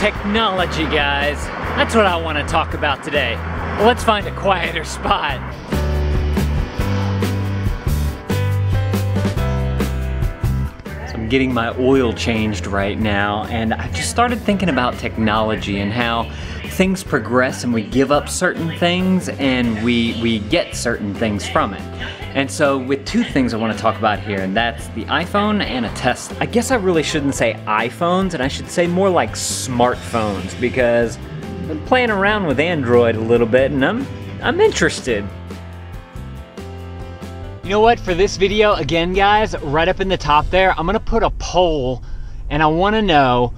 Technology, guys. That's what I want to talk about today. Well, let's find a quieter spot. So I'm getting my oil changed right now, and I just started thinking about technology and how things progress and we give up certain things and we get certain things from it. And so with two things I want to talk about here, and that's the iPhone and a Tesla. I guess I really shouldn't say iPhones, and I should say more like smartphones, because I've been playing around with Android a little bit and I'm interested. You know what, for this video, again guys, right up in the top there, I'm gonna put a poll and I wanna know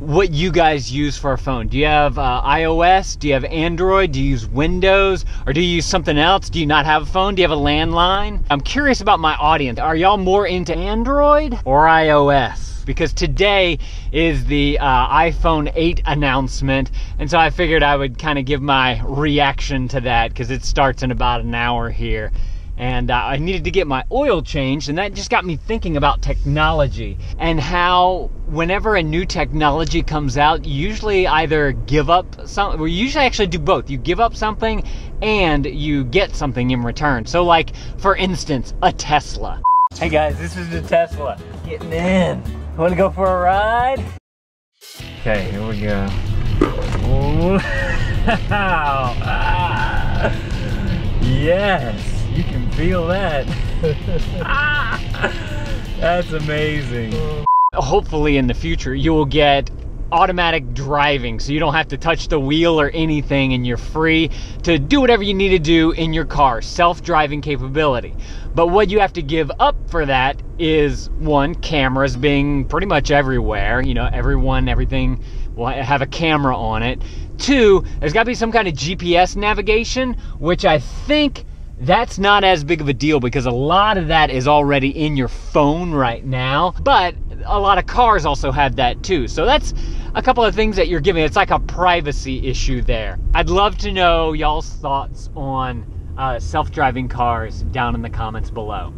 what you guys use for a phone. Do you have iOS? Do you have Android? Do you use Windows? Or do you use something else? Do you not have a phone? Do you have a landline? I'm curious about my audience. Are y'all more into Android or iOS? Because today is the iPhone 8 announcement, and so I figured I would kind of give my reaction to that because it starts in about an hour here. And I needed to get my oil changed, and that just got me thinking about technology and how whenever a new technology comes out, you usually either give up something, or you usually actually do both. You give up something and you get something in return. So like, for instance, a Tesla. Hey guys, this is the Tesla. Getting in. Wanna go for a ride? Okay, here we go. Oh. Yes. You can feel that. That's amazing. Hopefully in the future you will get automatic driving, so you don't have to touch the wheel or anything, and you're free to do whatever you need to do in your car. Self-driving capability. But what you have to give up for that is, one, cameras being pretty much everywhere. You know, everything will have a camera on it. Two, there's got to be some kind of GPS navigation, which I think that's not as big of a deal because a lot of that is already in your phone right now, but a lot of cars also have that too. So that's a couple of things that you're giving. It's like a privacy issue there. I'd love to know y'all's thoughts on self-driving cars down in the comments below.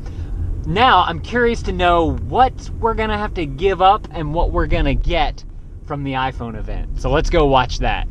Now, I'm curious to know what we're gonna have to give up and what we're gonna get from the iPhone event. So let's go watch that.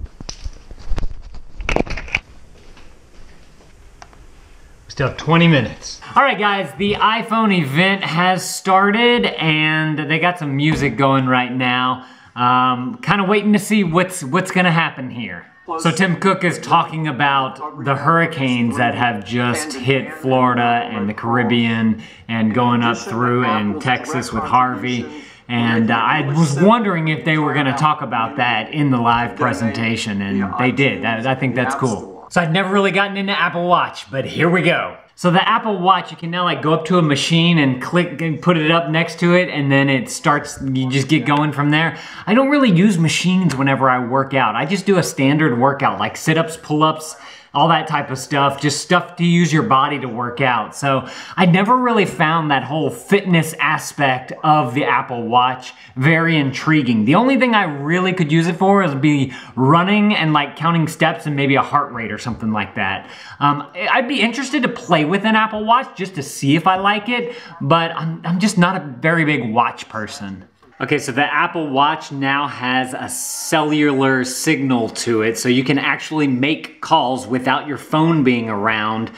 Still have 20 minutes. All right guys, the iPhone event has started and they got some music going right now. Kind of waiting to see what's gonna happen here. So Tim Cook is talking about the hurricanes that have just hit Florida and the Caribbean and going up through in Texas with Harvey. And I was wondering if they were gonna talk about that in the live presentation, and they did. I think that's cool. So I'd never really gotten into Apple Watch, but here we go. So the Apple Watch, you can now like go up to a machine and click and put it up next to it, and then it starts, you just get going from there. I don't really use machines whenever I work out. I just do a standard workout, like sit-ups, pull-ups, all that type of stuff, just stuff to use your body to work out. So I never really found that whole fitness aspect of the Apple Watch very intriguing. The only thing I really could use it for is be running and like counting steps and maybe a heart rate or something like that. I'd be interested to play with an Apple Watch just to see if I like it, but I'm just not a very big watch person. Okay, so the Apple Watch now has a cellular signal to it, so you can actually make calls without your phone being around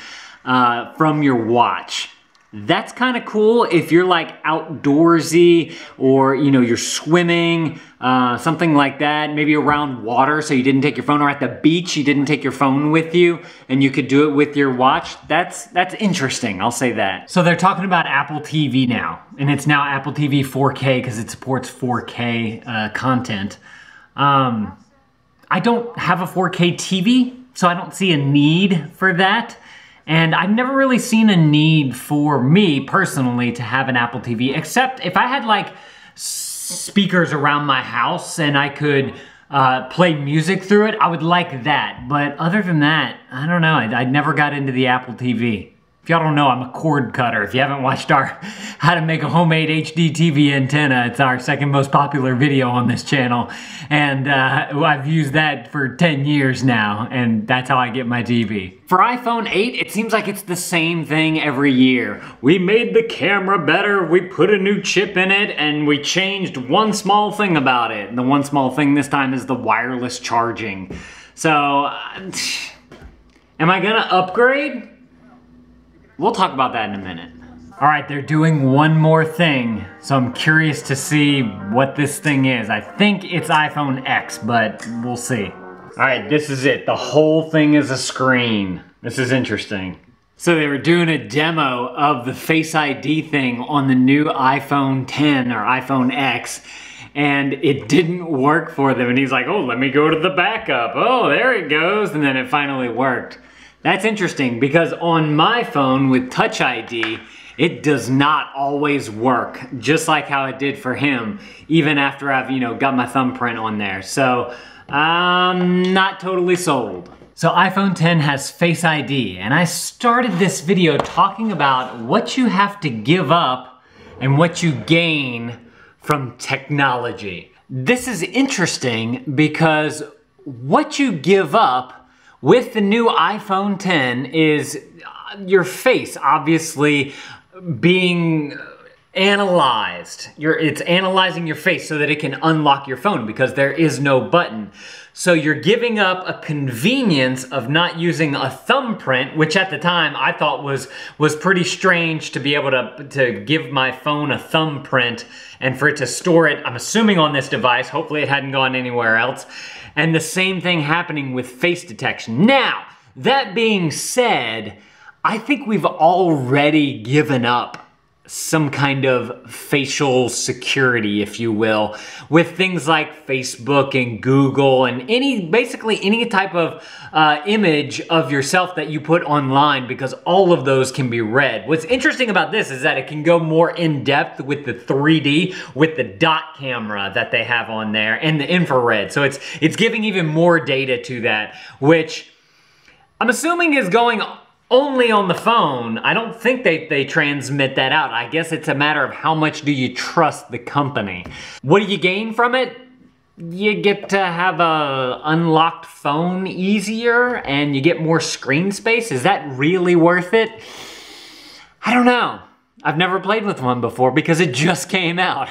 from your watch. That's kind of cool if you're like outdoorsy, or you know, you're swimming, something like that, maybe around water so you didn't take your phone, or at the beach you didn't take your phone with you and you could do it with your watch. That's interesting, I'll say that. So they're talking about Apple TV now, and it's now Apple TV 4K because it supports 4K content. I don't have a 4K TV, so I don't see a need for that. And I've never really seen a need for me personally to have an Apple TV, except if I had like speakers around my house and I could play music through it, I would like that. But other than that, I don't know, I never got into the Apple TV. If y'all don't know, I'm a cord cutter. If you haven't watched our how to make a homemade HD TV antenna, it's our second most popular video on this channel. And I've used that for 10 years now, and that's how I get my TV. For iPhone 8, it seems like it's the same thing every year. We made the camera better, we put a new chip in it, and we changed one small thing about it. And the one small thing this time is the wireless charging. So, am I gonna upgrade? We'll talk about that in a minute. All right, they're doing one more thing, so I'm curious to see what this thing is. I think it's iPhone X, but we'll see. All right, this is it. The whole thing is a screen. This is interesting. So they were doing a demo of the FaceID thing on the new iPhone 10 or iPhone X, and it didn't work for them. And he's like, oh, let me go to the backup. Oh, there it goes. And then it finally worked. That's interesting because on my phone with Touch ID, it does not always work, just like how it did for him, even after I've, got my thumbprint on there. So I'm not totally sold. So iPhone 10 has Face ID, and I started this video talking about what you have to give up and what you gain from technology. This is interesting because what you give up with the new iPhone 10 is your face obviously being analyzed. It's analyzing your face so that it can unlock your phone because there is no button. So you're giving up a convenience of not using a thumbprint, which at the time I thought was pretty strange to be able to give my phone a thumbprint and for it to store it, I'm assuming on this device, hopefully it hadn't gone anywhere else. And the same thing happening with face detection. Now, that being said, I think we've already given up some kind of facial security, if you will, with things like Facebook and Google and basically any type of image of yourself that you put online, because all of those can be read. What's interesting about this is that it can go more in depth with the 3D, with the dot camera that they have on there and the infrared. So it's giving even more data to that, which I'm assuming is going only on the phone. I don't think they transmit that out. I guess it's a matter of how much do you trust the company. What do you gain from it? You get to have a unlocked phone easier and you get more screen space. Is that really worth it? I don't know. I've never played with one before because it just came out.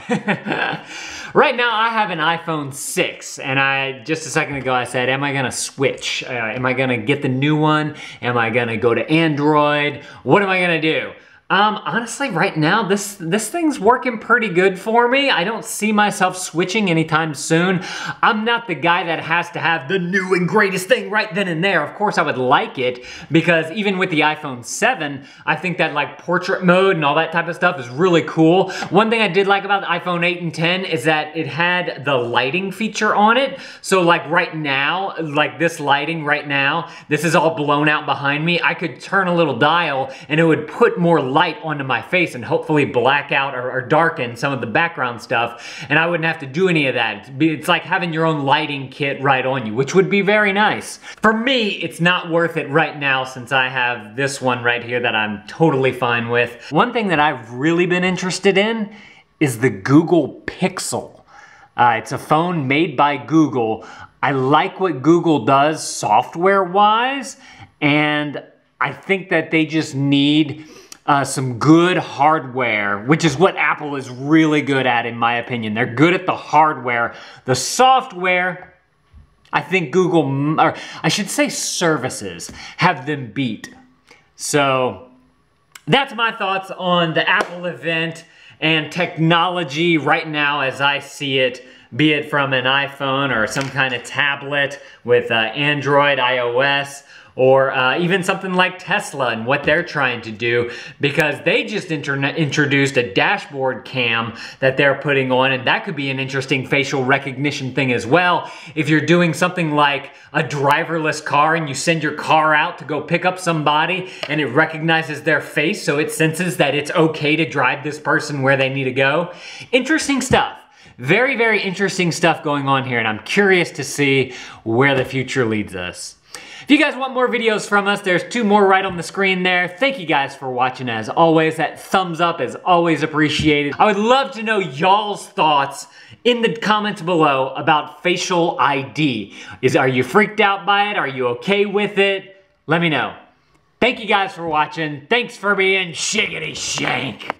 Right now I have an iPhone 6 and just a second ago I said, am I gonna switch? Am I gonna get the new one? Am I gonna go to Android? What am I gonna do? Honestly, right now, this thing's working pretty good for me. I don't see myself switching anytime soon. I'm not the guy that has to have the new and greatest thing right then and there. Of course, I would like it because even with the iPhone 7, I think that like portrait mode and all that type of stuff is really cool. One thing I did like about the iPhone 8 and 10 is that it had the lighting feature on it. So like right now, like this lighting right now, this is all blown out behind me. I could turn a little dial and it would put more light onto my face and hopefully black out or darken some of the background stuff, and I wouldn't have to do any of that. It's like having your own lighting kit right on you, which would be very nice. For me, it's not worth it right now since I have this one right here that I'm totally fine with. One thing that I've really been interested in is the Google Pixel. It's a phone made by Google. I like what Google does software-wise, and I think that they just need some good hardware, which is what Apple is really good at, in my opinion. They're good at the hardware. The software, I think Google, or I should say services, have them beat. So that's my thoughts on the Apple event and technology right now as I see it, be it from an iPhone or some kind of tablet with Android, iOS, or even something like Tesla and what they're trying to do, because they just introduced a dashboard cam that they're putting on, and that could be an interesting facial recognition thing as well. If you're doing something like a driverless car and you send your car out to go pick up somebody and it recognizes their face, so it senses that it's okay to drive this person where they need to go. Interesting stuff. Very, very interesting stuff going on here, and I'm curious to see where the future leads us. If you guys want more videos from us, there's 2 more right on the screen there. Thank you guys for watching as always. That thumbs up is always appreciated. I would love to know y'all's thoughts in the comments below about facial ID. Are you freaked out by it? Are you okay with it? Let me know. Thank you guys for watching. Thanks for being shiggity shank.